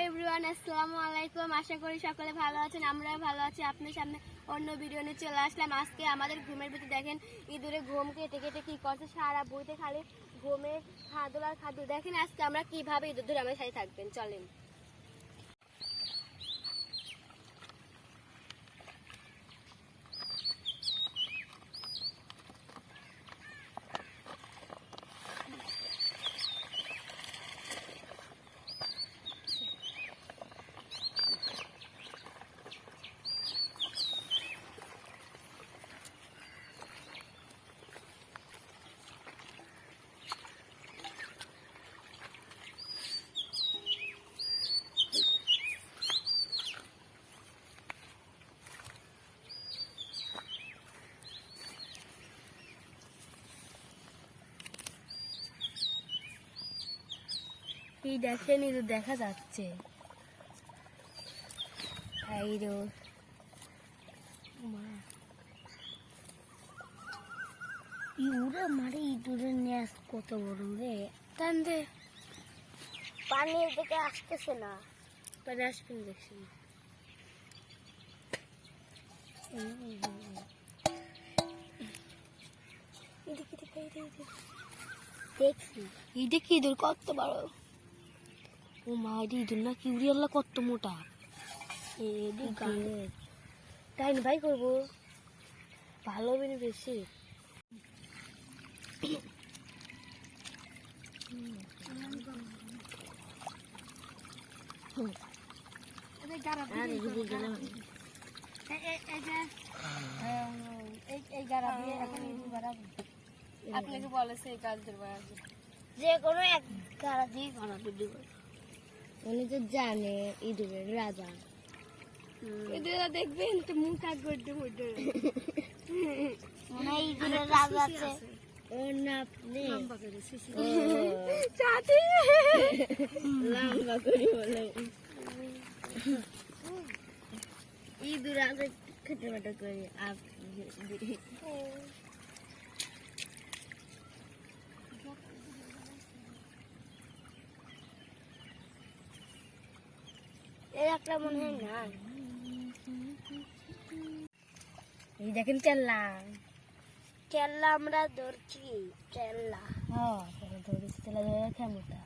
Everyone, আসসালামু আলাইকুম। আশা করি সকলে ভালো আছেন, আমরাও ভালো আছি। আপনার সামনে অন্য ভিডিও নিয়ে চলে আসলাম। আজকে আমাদের ঘুমের ভিতরে দেখেন ইঁদুরে ঘুম কেটে কেটে কি করছে, সারা বইতে খালি ঘুমে খাদুর আর খাদুর। দেখেন আজকে আমরা কিভাবে ইঁদুর ধরে আমার সাথে থাকবেন, চলেন। এই দেখেন ইঁদুর দেখা যাচ্ছে। ইঁদুরের ন্যাস কত বড় রে, টান দে। পানি এদিকে আসতেছে না, পানি আসবে না দেখছি। দেখছি এইটা কি ইঁদুর, কত বড়। ও মা, এটা ইঁদুর না, কিউরি আল্লাহ কত মোটা। তাই না ভাই, করবো ভালো হবে না বেশি। আপনাকে বলেছে এই কাজ যে কোনো এক গাড়া দিয়ে গাড়া দিব। উনি তো জানে ইঁদুরের রাজা। ইঁদুরা দেখবেন তো মুখ কাজ করতে করতে ইঁদুরের রাজা আছে। ওর না আপনি লম্বা করে চাচি লম্বা করে বলে ইঁদুর আছে খেটে মেটে করে আপনি। একটা মনে হয় না। এই দেখেন কেল্লা কেল্লা আমরা ধরছি। কেল্লা ধরেছি, তেলা ধরে ক্ষমতা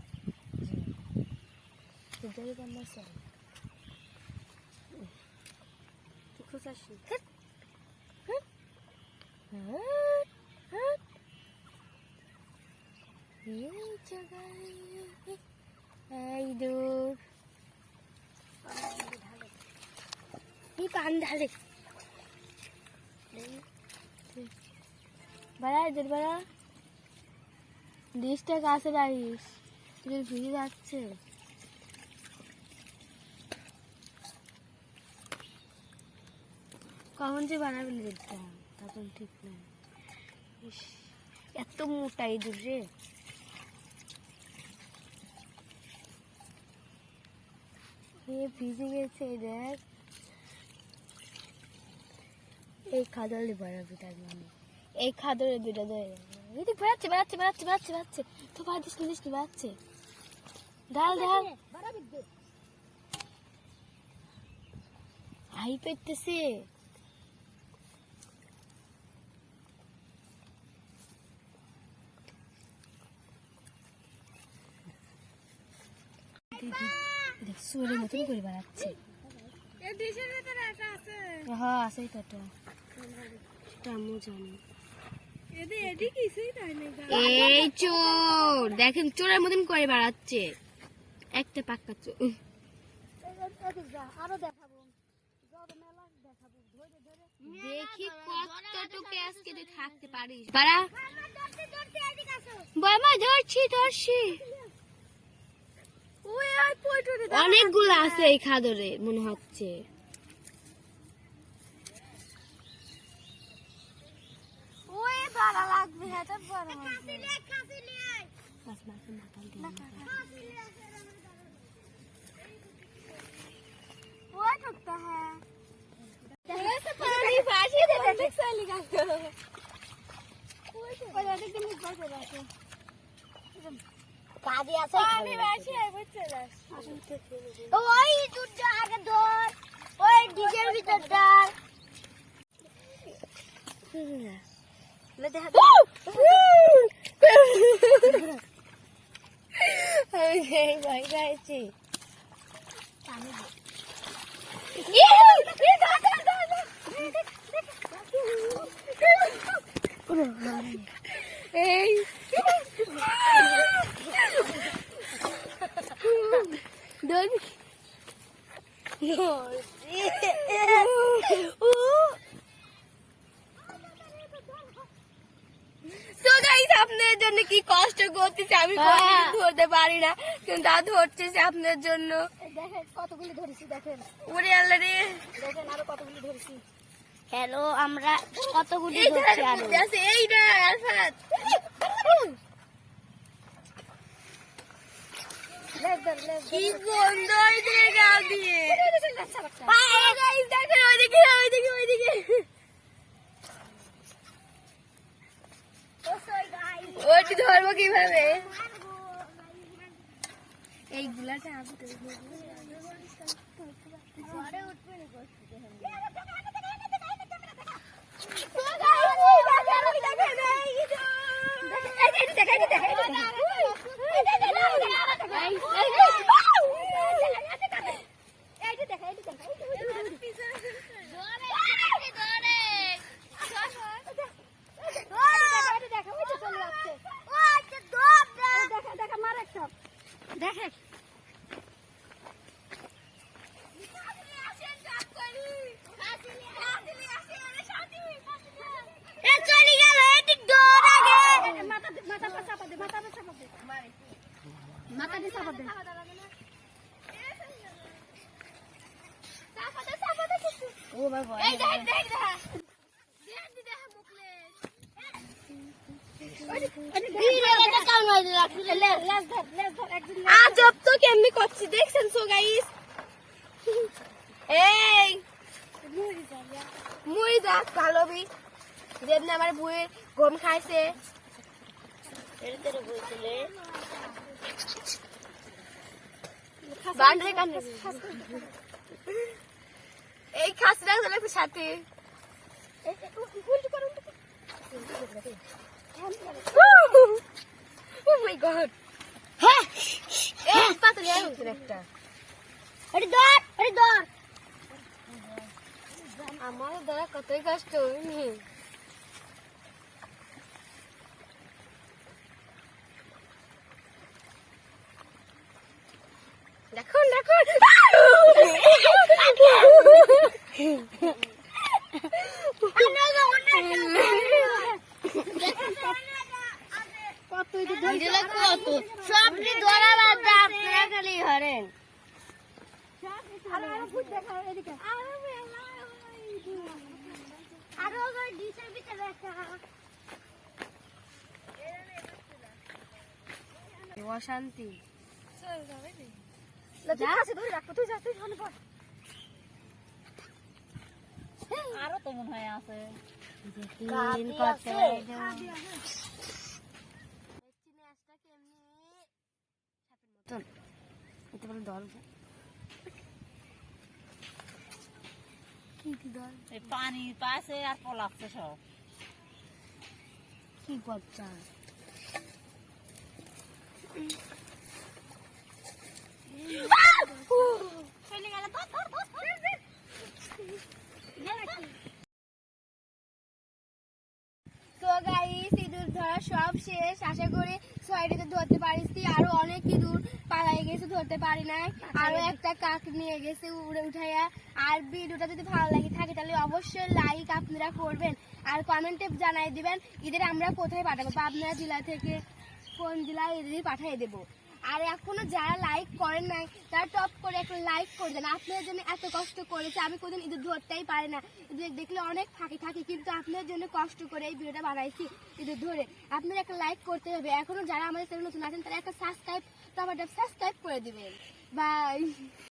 খুশাসি। এই দূর পান ঢালে বাড়া, এদের বাড়া ডিশটা কাছে রাখিস, তুই ভিজে যাচ্ছে। কখন যে বানাবেন দেখতাম, তখন ঠিক না। এত মোটা ইঁদুর রে। ভিজে গেছে দেখ। এই খাদলে বাড়াবি তার মানে, এই খাদরে দুটা ধরে বেড়াচ্ছে বেড়াচ্ছে বেড়াচ্ছে বেড়াচ্ছে বেড়াচ্ছে। তো বাড়িস নিস কি বেড়াচ্ছে, ডাল ডাল হাই পেতেছে। সোরের মতন করে বেড়াচ্ছে। হ্যাঁ আছে তো, আমিও জানি। এই চোর দেখেন, চোরের মতন করে বেড়াচ্ছে, একটা পাক্কা চোর। দেখি কতটুকু আজকে তুই থাকতে পারিস। বাড়া বাবা, ধরছি ধরছি। অনেকগুলো আছে এই খাদরে মনে হচ্ছে। কাজে আছে আমি বাসি আইবো চলে আসুন ওই দুটো আগে ধর ওই ডিজের ভিতরটা দেখা এই ভাই গাইছি এই আপনার জন্য কি কষ্ট করতেছে আমি ধরতে পারি না কিন্তু ধরছে আপনার জন্য দেখেন কতগুলি ধরেছি দেখেন ওরে আল্লাহ রে দেখেন আরো কতগুলি ধরেছি হ্যালো আমরা কতগুলি ধরছি আরো এই না আলফাত কি গন্ধ এদিকে গাও দিয়ে গাইস দেখেন ওইদিকে ওইটি ধরবো কিভাবে এইগুলাতে দেখেন আজব তো কেমনি করছি দেখছেন সো গাইস এই মুই যাক ভালো বি যেমনি আমার বুয়ে গম খাইছে বান্ডরে কানে এই খাসরা লাগছে সাথে Oh my god. হ্যাঁ এই পাতলে আইছে একটা আরে দর আমার ধরা কতই কষ্ট দেখুন সবটি ধরা বাদ আপনারা খালি হরেন অশান্তি আরো তো মনে হয় আছে পানি পাশে আর পলাচ্ছে সব কি করছে সব শেষ আশা করি ছয়টিতে ধরতে পারিছি আরো অনেক ইঁদুর পালাই গেছে ধরতে পারি নাই আরো একটা কাক নিয়ে গেছে উড়ে উঠাইয়া আর ভিডিওটা যদি ভালো লাগে থাকে তাহলে অবশ্যই লাইক আপনারা করবেন আর কমেন্টে জানাই দিবেন ঈদের আমরা কোথায় পাঠাবো পাবনা জেলা থেকে কোন জেলায় ঈদের পাঠিয়ে দেবো আর এখনো যারা লাইক করেন নাই তারা টপ করে একটা লাইক করে দেন আপনাদের জন্য এত কষ্ট করেছে আমি কোনদিন ইঁদুর ধরতেই পারি না ইঁদুর দেখলে অনেক ফাঁকি থাকি কিন্তু আপনাদের জন্য কষ্ট করে এই ভিডিওটা বানাইছি ইঁদুর ধরে আপনারা একটা লাইক করতে হবে এখনো যারা আমাদের চ্যানেল নতুন আছেন তারা একটা সাবস্ক্রাইব করে দিবেন বাই।